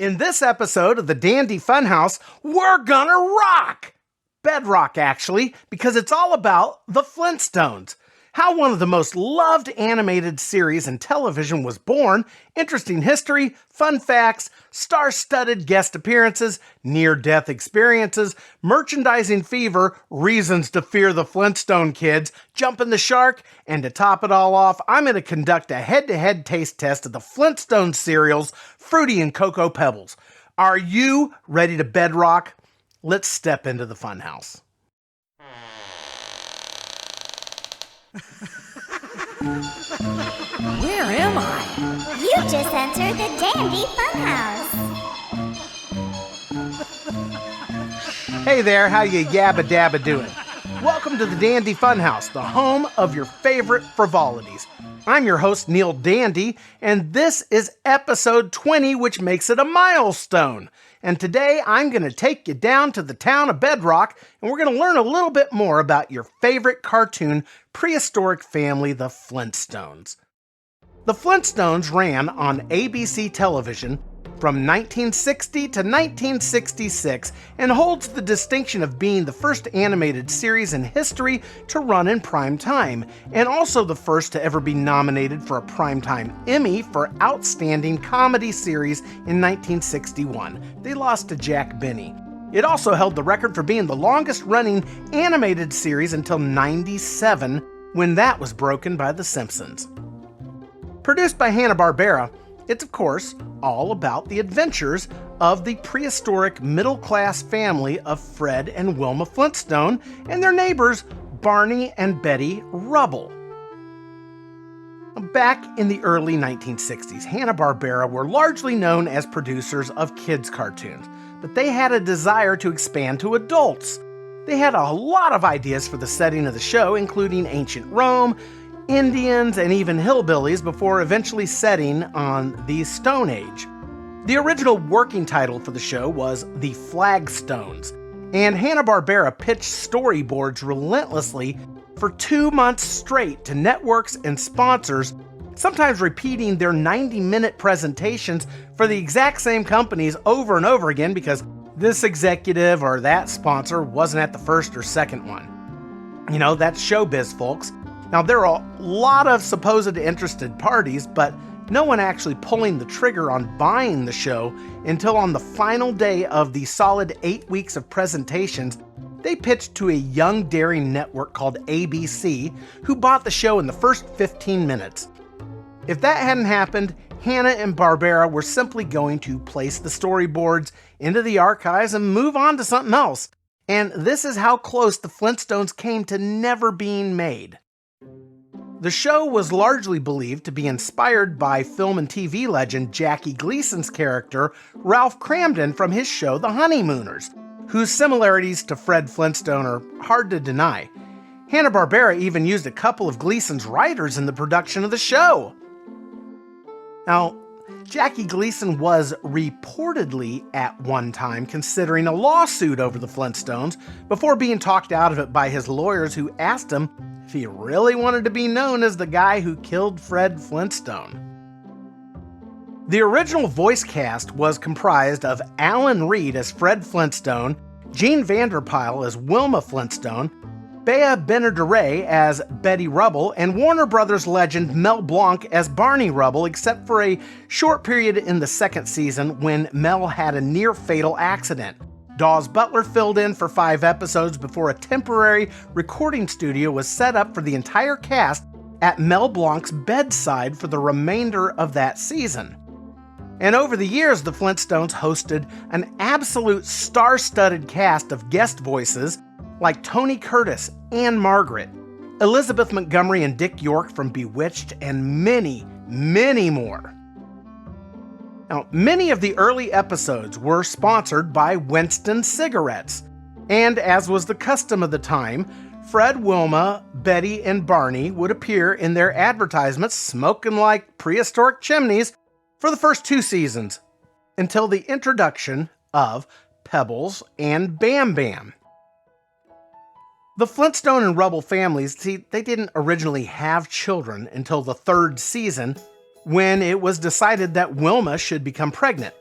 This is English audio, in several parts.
In this episode of the Dandy Funhouse, we're gonna rock! Bedrock, actually, because it's all about the Flintstones. How one of the most loved animated series in television was born, interesting history, fun facts, star-studded guest appearances, near-death experiences, merchandising fever, reasons to fear the Flintstone Kids, jumping the shark, and to top it all off, I'm going to conduct a head-to-head taste test of the Flintstone cereals, Fruity and Cocoa Pebbles. Are you ready to bedrock? Let's step into the funhouse. Where am I? You just entered the Dandy Funhouse. Hey there, how you yabba dabba doing? Welcome to the Dandy Funhouse, the home of your favorite frivolities. I'm your host, Neil Dandy, and this is episode 20, which makes it a milestone. And today I'm going to take you down to the town of Bedrock, and we're going to learn a little bit more about your favorite cartoon prehistoric family, the Flintstones. The Flintstones ran on ABC television from 1960 to 1966 and holds the distinction of being the first animated series in history to run in prime time, and also the first to ever be nominated for a Primetime Emmy for Outstanding Comedy Series in 1961. They lost to Jack Benny. It also held the record for being the longest running animated series until '97, when that was broken by The Simpsons. Produced by Hanna-Barbera, it's, of course, all about the adventures of the prehistoric middle-class family of Fred and Wilma Flintstone and their neighbors, Barney and Betty Rubble. Back in the early 1960s, Hanna-Barbera were largely known as producers of kids' cartoons, but they had a desire to expand to adults. They had a lot of ideas for the setting of the show, including ancient Rome, Indians, and even hillbillies before eventually setting on the Stone Age. The original working title for the show was The Flagstones, and Hanna-Barbera pitched storyboards relentlessly for 2 months straight to networks and sponsors, sometimes repeating their 90-minute presentations for the exact same companies over and over again because this executive or that sponsor wasn't at the first or second one. You know, that's showbiz, folks. Now, there are a lot of supposed interested parties, but no one actually pulling the trigger on buying the show until on the final day of the solid 8 weeks of presentations, they pitched to a young daring network called ABC, who bought the show in the first 15 minutes. If that hadn't happened, Hanna and Barbera were simply going to place the storyboards into the archives and move on to something else. And this is how close the Flintstones came to never being made. The show was largely believed to be inspired by film and TV legend Jackie Gleason's character, Ralph Cramden, from his show The Honeymooners, whose similarities to Fred Flintstone are hard to deny. Hanna-Barbera even used a couple of Gleason's writers in the production of the show. Now, Jackie Gleason was reportedly at one time considering a lawsuit over the Flintstones before being talked out of it by his lawyers, who asked him if he really wanted to be known as the guy who killed Fred Flintstone. The original voice cast was comprised of Alan Reed as Fred Flintstone, Jean Vanderpyle as Wilma Flintstone, Bea Benaderet as Betty Rubble, and Warner Brothers legend Mel Blanc as Barney Rubble, except for a short period in the second season when Mel had a near-fatal accident. Dawes Butler filled in for 5 episodes before a temporary recording studio was set up for the entire cast at Mel Blanc's bedside for the remainder of that season. And over the years, the Flintstones hosted an absolute star-studded cast of guest voices like Tony Curtis, Anne Margaret, Elizabeth Montgomery and Dick York from Bewitched, and many, many more. Now, many of the early episodes were sponsored by Winston cigarettes, and as was the custom of the time, Fred, Wilma, Betty, and Barney would appear in their advertisements smoking like prehistoric chimneys for the first 2 seasons, until the introduction of Pebbles and Bam Bam. The Flintstone and Rubble families, they didn't originally have children until the 3rd season, when it was decided that Wilma should become pregnant.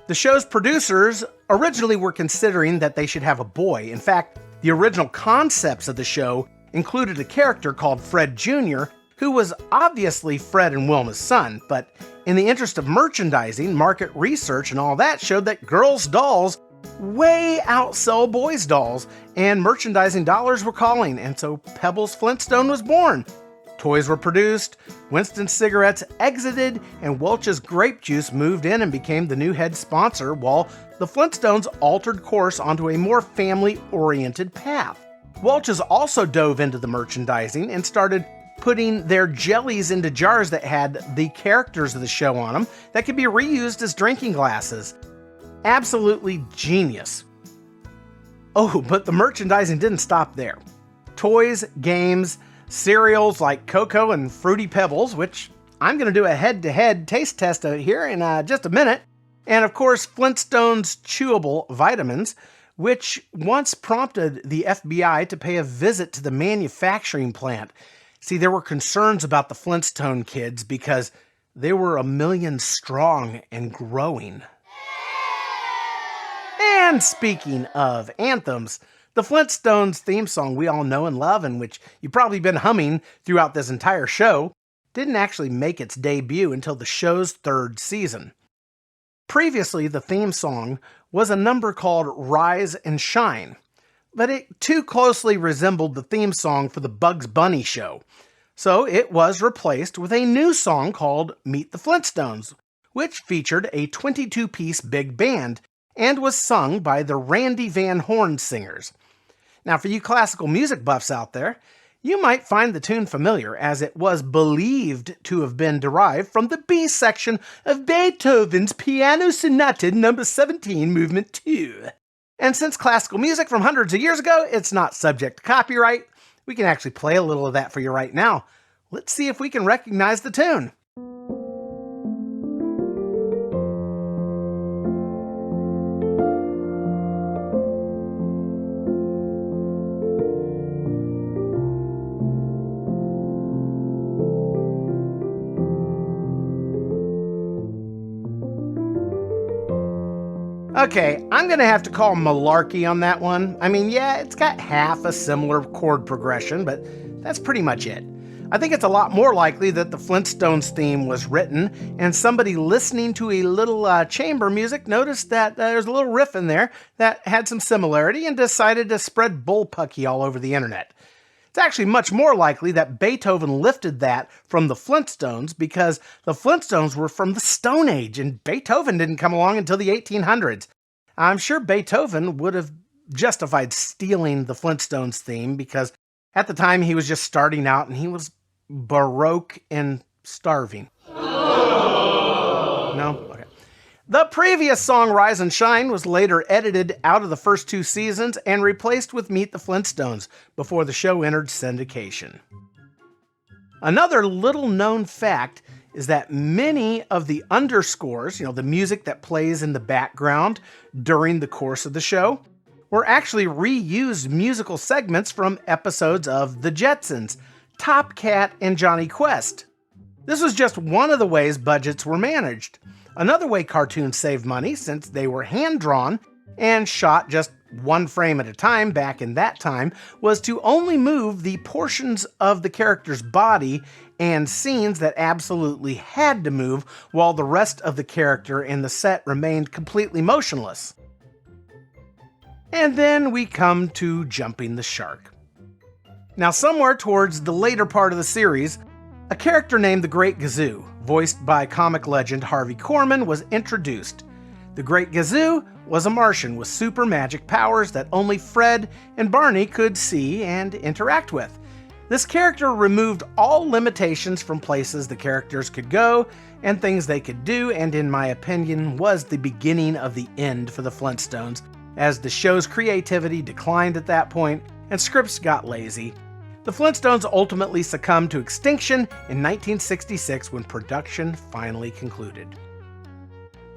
The show's producers originally were considering that they should have a boy. In fact, the original concepts of the show included a character called Fred Jr., who was obviously Fred and Wilma's son, but in the interest of merchandising, market research, and all that showed that girls' dolls way outsell boys' dolls, and merchandising dollars were calling, and so Pebbles Flintstone was born. Toys were produced, Winston's cigarettes exited, and Welch's grape juice moved in and became the new head sponsor, while the Flintstones altered course onto a more family-oriented path. Welch's also dove into the merchandising and started putting their jellies into jars that had the characters of the show on them that could be reused as drinking glasses. Absolutely genius. Oh, but the merchandising didn't stop there. Toys, games, cereals like Cocoa and Fruity Pebbles, which I'm going to do a head-to-head taste test of here in just a minute, and of course Flintstones chewable vitamins, which once prompted the FBI to pay a visit to the manufacturing plant. See, there were concerns about the Flintstone Kids because they were 1 million strong and growing. And speaking of anthems, the Flintstones theme song we all know and love, and which you've probably been humming throughout this entire show, didn't actually make its debut until the show's 3rd season. Previously, the theme song was a number called Rise and Shine, but it too closely resembled the theme song for the Bugs Bunny show. So it was replaced with a new song called Meet the Flintstones, which featured a 22-piece big band and was sung by the Randy Van Horn Singers. Now, for you classical music buffs out there, you might find the tune familiar, as it was believed to have been derived from the B section of Beethoven's Piano Sonata No. 17, Movement 2. And since classical music from hundreds of years ago, it's not subject to copyright, we can actually play a little of that for you right now. Let's see if we can recognize the tune. Okay, I'm going to have to call malarkey on that one. I mean, yeah, it's got half a similar chord progression, but that's pretty much it. I think it's a lot more likely that the Flintstones theme was written, and somebody listening to a little chamber music noticed that there's a little riff in there that had some similarity and decided to spread bullpucky all over the internet. It's actually much more likely that Beethoven lifted that from the Flintstones because the Flintstones were from the Stone Age and Beethoven didn't come along until the 1800s. I'm sure Beethoven would have justified stealing the Flintstones theme because at the time he was just starting out and he was Baroque and starving. No? Okay. The previous song, Rise and Shine, was later edited out of the first 2 seasons and replaced with Meet the Flintstones before the show entered syndication. Another little-known fact is that many of the underscores, the music that plays in the background during the course of the show, were actually reused musical segments from episodes of The Jetsons, Top Cat, and Johnny Quest. This was just one of the ways budgets were managed. Another way cartoons saved money, since they were hand-drawn and shot just one frame at a time back in that time, was to only move the portions of the character's body and scenes that absolutely had to move, while the rest of the character and the set remained completely motionless. And then we come to Jumping the Shark. Now, somewhere towards the later part of the series, a character named the Great Gazoo, voiced by comic legend Harvey Korman, was introduced. The Great Gazoo was a Martian with super magic powers that only Fred and Barney could see and interact with. This character removed all limitations from places the characters could go and things they could do, and in my opinion was the beginning of the end for the Flintstones, as the show's creativity declined at that point and scripts got lazy. The Flintstones ultimately succumbed to extinction in 1966 when production finally concluded.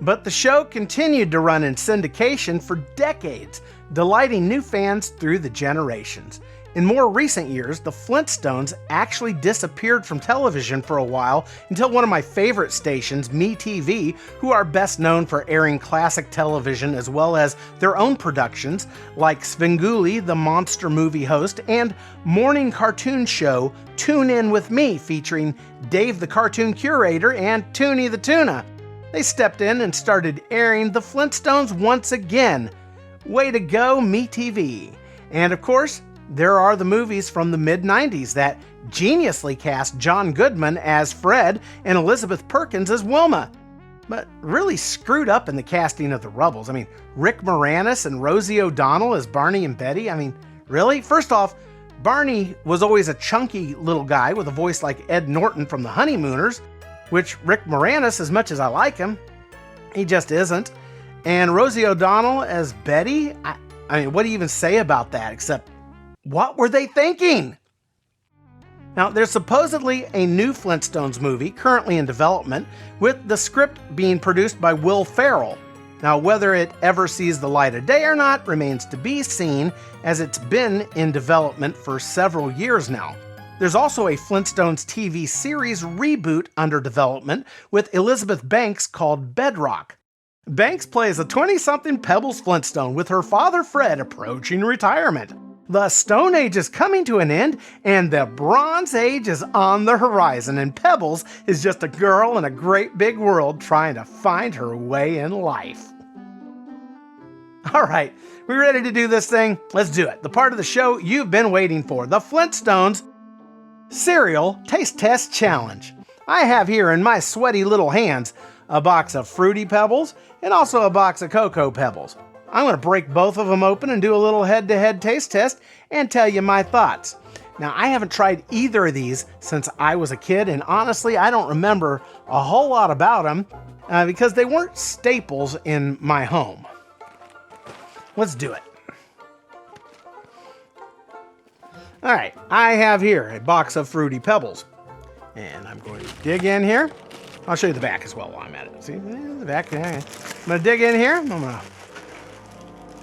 But the show continued to run in syndication for decades, delighting new fans through the generations. In more recent years, the Flintstones actually disappeared from television for a while until one of my favorite stations, MeTV, who are best known for airing classic television as well as their own productions, like Svengoolie, the monster movie host, and morning cartoon show Tune In With Me, featuring Dave the cartoon curator and Toonie the Tuna. They stepped in and started airing the Flintstones once again. Way to go, MeTV. And of course, there are the movies from the mid-90s that geniusly cast John Goodman as Fred and Elizabeth Perkins as Wilma, but really screwed up in the casting of the Rubbles. I mean, Rick Moranis and Rosie O'Donnell as Barney and Betty. I mean, really? First off, Barney was always a chunky little guy with a voice like Ed Norton from The Honeymooners, which Rick Moranis, as much as I like him, he just isn't. And Rosie O'Donnell as Betty? I mean, what do you even say about that except, what were they thinking? Now, there's supposedly a new Flintstones movie currently in development, with the script being produced by Will Ferrell. Now, whether it ever sees the light of day or not remains to be seen, as it's been in development for several years now. There's also a Flintstones TV series reboot under development with Elizabeth Banks called Bedrock. Banks plays a 20-something Pebbles Flintstone with her father Fred approaching retirement. The Stone Age is coming to an end, and the Bronze Age is on the horizon, and Pebbles is just a girl in a great big world trying to find her way in life. All right, we ready to do this thing? Let's do it. The part of the show you've been waiting for, the Flintstones Cereal Taste Test Challenge. I have here in my sweaty little hands a box of Fruity Pebbles and also a box of Cocoa Pebbles. I'm going to break both of them open and do a little head-to-head taste test and tell you my thoughts. Now, I haven't tried either of these since I was a kid, and honestly, I don't remember a whole lot about them because they weren't staples in my home. Let's do it. All right, I have here a box of Fruity Pebbles, and I'm going to dig in here. I'll show you the back as well while I'm at it. See, the back. Yeah. I'm going to dig in here.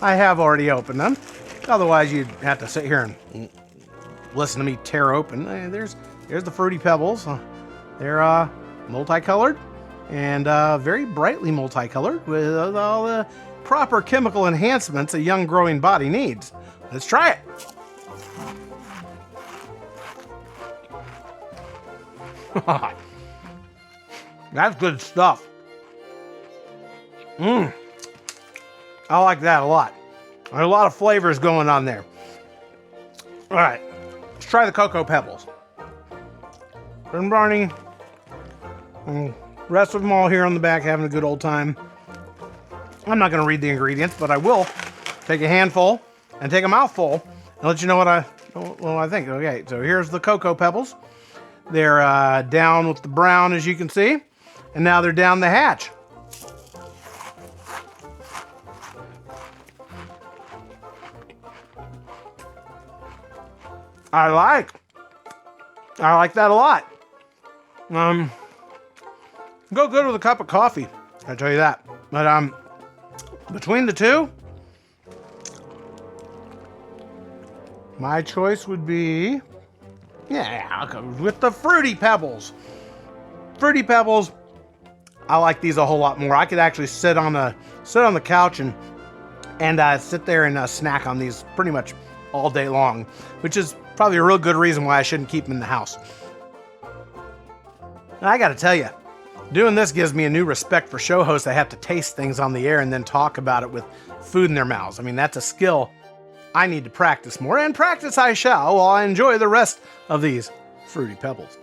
I have already opened them. Otherwise, you'd have to sit here and listen to me tear open. There's the Fruity Pebbles. They're multicolored and very brightly multicolored with all the proper chemical enhancements a young growing body needs. Let's try it. That's good stuff. I like that a lot. There's a lot of flavors going on there. All right, let's try the Cocoa Pebbles. And Barney, and rest of them all here on the back having a good old time. I'm not going to read the ingredients, but I will take a handful and take a mouthful and let you know what I think. Okay, so here's the Cocoa Pebbles. They're down with the brown, as you can see, and now they're down the hatch. I like that a lot. Go good with a cup of coffee, I tell you that. But between the two, my choice would be, I'll go with the Fruity Pebbles. Fruity Pebbles, I like these a whole lot more. I could actually sit on the couch and sit there and snack on these pretty much all day long, which is probably a real good reason why I shouldn't keep them in the house. And I got to tell you, doing this gives me a new respect for show hosts that have to taste things on the air and then talk about it with food in their mouths. I mean, that's a skill I need to practice more, and practice I shall while I enjoy the rest of these Fruity Pebbles.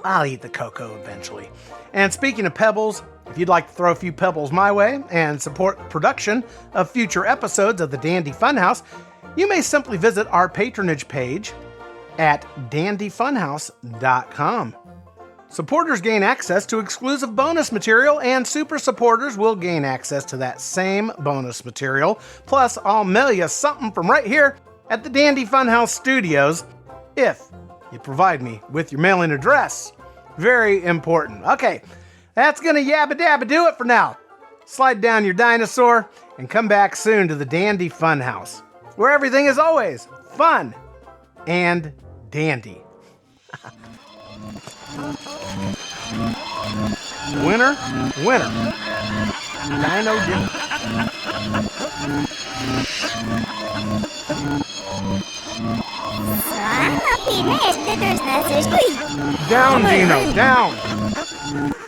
I'll eat the cocoa eventually. And speaking of pebbles, if you'd like to throw a few pebbles my way and support production of future episodes of the Dandy Funhouse, you may simply visit our patronage page at dandyfunhouse.com. Supporters gain access to exclusive bonus material, and super supporters will gain access to that same bonus material. Plus, I'll mail you something from right here at the Dandy Funhouse Studios if you provide me with your mailing address. Very important. Okay, that's gonna yabba dabba do it for now. Slide down your dinosaur and come back soon to the Dandy Funhouse where everything is always fun and dandy. Winner, winner. Dino dinner. I'm not being nasty. There's no such thing. Down, Dino, down.